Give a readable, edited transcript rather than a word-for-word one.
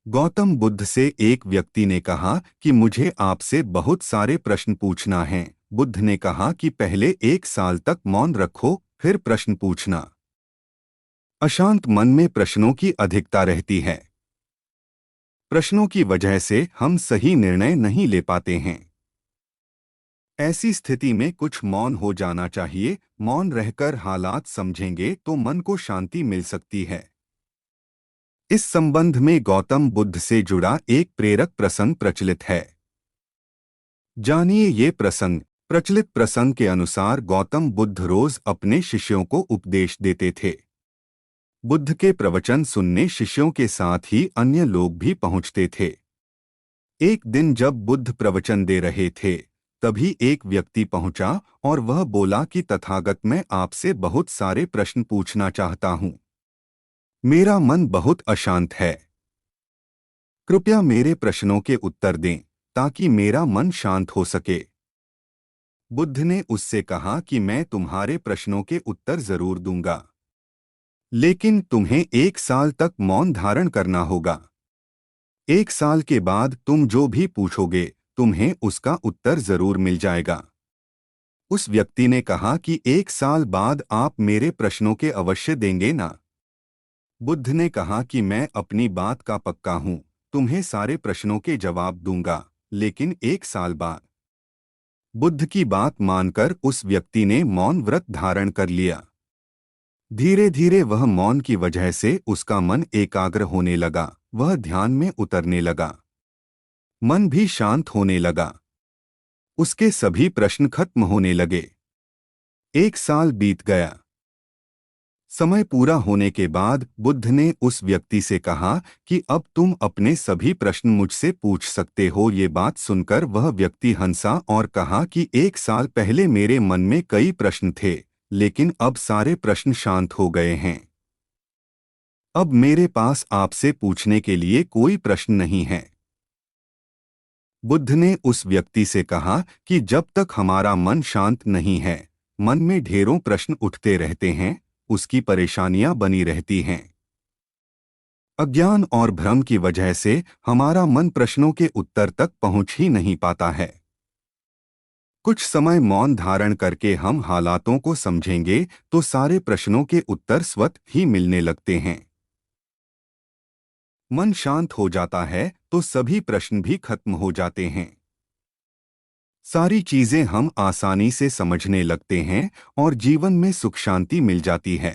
गौतम बुद्ध से एक व्यक्ति ने कहा कि मुझे आपसे बहुत सारे प्रश्न पूछना है। बुद्ध ने कहा कि पहले 1 साल तक मौन रखो, फिर प्रश्न पूछना। अशांत मन में प्रश्नों की अधिकता रहती है। प्रश्नों की वजह से हम सही निर्णय नहीं ले पाते हैं। ऐसी स्थिति में कुछ मौन हो जाना चाहिए। मौन रहकर हालात समझेंगे तो मन को शांति मिल सकती है। इस संबंध में गौतम बुद्ध से जुड़ा एक प्रेरक प्रसंग प्रचलित है। जानिए ये प्रसंग। प्रचलित प्रसंग के अनुसार गौतम बुद्ध रोज अपने शिष्यों को उपदेश देते थे। बुद्ध के प्रवचन सुनने शिष्यों के साथ ही अन्य लोग भी पहुंचते थे। एक दिन जब बुद्ध प्रवचन दे रहे थे, तभी एक व्यक्ति पहुंचा और वह बोला कि तथागत, मैं आपसे बहुत सारे प्रश्न पूछना चाहता हूं। मेरा मन बहुत अशांत है। कृपया मेरे प्रश्नों के उत्तर दें ताकि मेरा मन शांत हो सके। बुद्ध ने उससे कहा कि मैं तुम्हारे प्रश्नों के उत्तर जरूर दूंगा, लेकिन तुम्हें 1 साल तक मौन धारण करना होगा। 1 साल के बाद तुम जो भी पूछोगे, तुम्हें उसका उत्तर जरूर मिल जाएगा। उस व्यक्ति ने कहा कि 1 साल बाद आप मेरे प्रश्नों के अवश्य देंगे ना? बुद्ध ने कहा कि मैं अपनी बात का पक्का हूं, तुम्हें सारे प्रश्नों के जवाब दूंगा, लेकिन 1 साल बाद। बुद्ध की बात मानकर उस व्यक्ति ने मौन व्रत धारण कर लिया। धीरे धीरे वह मौन की वजह से उसका मन एकाग्र होने लगा। वह ध्यान में उतरने लगा। मन भी शांत होने लगा। उसके सभी प्रश्न खत्म होने लगे। 1 साल बीत गया। समय पूरा होने के बाद बुद्ध ने उस व्यक्ति से कहा कि अब तुम अपने सभी प्रश्न मुझसे पूछ सकते हो। ये बात सुनकर वह व्यक्ति हंसा और कहा कि 1 साल पहले मेरे मन में कई प्रश्न थे, लेकिन अब सारे प्रश्न शांत हो गए हैं। अब मेरे पास आपसे पूछने के लिए कोई प्रश्न नहीं है। बुद्ध ने उस व्यक्ति से कहा कि जब तक हमारा मन शांत नहीं है, मन में ढेरों प्रश्न उठते रहते हैं, उसकी परेशानियां बनी रहती हैं। अज्ञान और भ्रम की वजह से हमारा मन प्रश्नों के उत्तर तक पहुंच ही नहीं पाता है। कुछ समय मौन धारण करके हम हालातों को समझेंगे तो सारे प्रश्नों के उत्तर स्वतः ही मिलने लगते हैं। मन शांत हो जाता है तो सभी प्रश्न भी खत्म हो जाते हैं। सारी चीजें हम आसानी से समझने लगते हैं और जीवन में सुख शांति मिल जाती है।